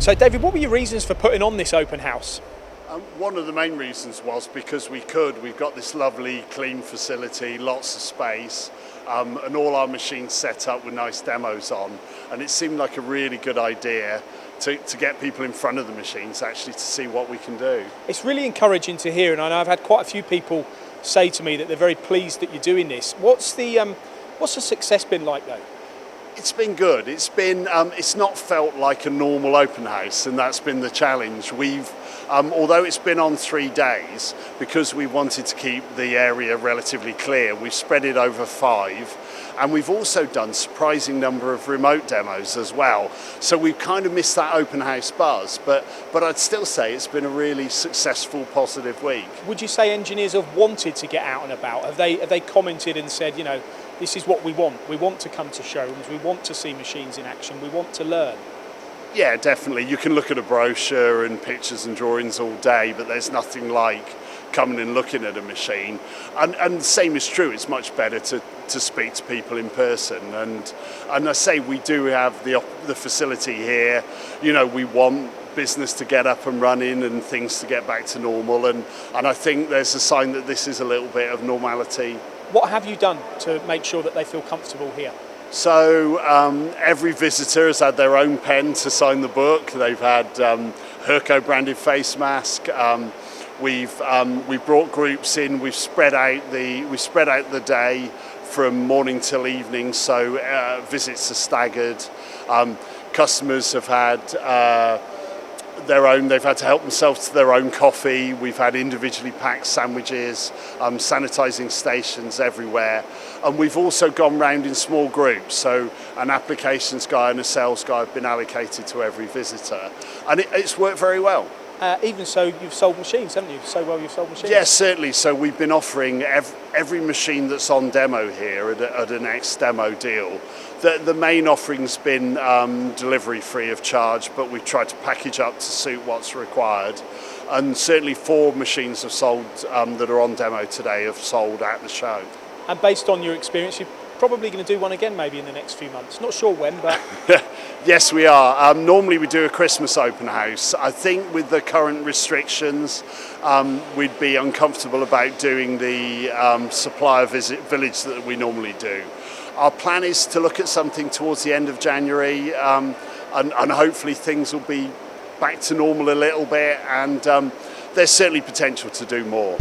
So David, what were your reasons for putting on this open house? One of the main reasons was because we could. We've got this lovely clean facility, lots of space, and all our machines set up with nice demos on, and it seemed like a really good idea to get people in front of the machines actually to see what we can do. It's really encouraging to hear, and I know I've had quite a few people say to me that they're very pleased that you're doing this. What's the success been like though? It's been good. It's not felt like a normal open house, and that's been the challenge. Although it's been on 3 days, because we wanted to keep the area relatively clear, we've spread it over 5, and we've also done a surprising number of remote demos as well. So we've kind of missed that open house buzz, but I'd still say it's been a really successful, positive week. Would you say engineers have wanted to get out and about? Have they commented and said, you know, this is what we want. We want to come to showrooms. We want to see machines in action. We want to learn. Yeah, definitely. You can look at a brochure and pictures and drawings all day, but there's nothing like coming and looking at a machine. And the same is true. It's much better to speak to people in person. And I say we do have the facility here. You know, we want business to get up and running and things to get back to normal. And I think there's a sign that this is a little bit of normality. What have you done to make sure that they feel comfortable here? So every visitor has had their own pen to sign the book. They've had Hurco branded face mask. We've brought groups in. We've spread out the day from morning till evening. So visits are staggered. Customers have had they've had to help themselves to their own coffee. We've had individually packed sandwiches, sanitising stations everywhere. And we've also gone round in small groups. So an applications guy and a sales guy have been allocated to every visitor. And it's worked very well. Even so, you've sold machines, haven't you? So well you've sold machines? Yes, certainly. So we've been offering every machine that's on demo here at an ex-demo deal. The main offering's been delivery free of charge, but we've tried to package up to suit what's required. And certainly 4 machines have sold that are on demo today have sold at the show. And based on your experience, you're probably going to do one again maybe in the next few months. Not sure when, but... Yes, we are. Normally we do a Christmas open house. I think with the current restrictions, we'd be uncomfortable about doing the supplier village that we normally do. Our plan is to look at something towards the end of January, and hopefully things will be back to normal a little bit, and there's certainly potential to do more.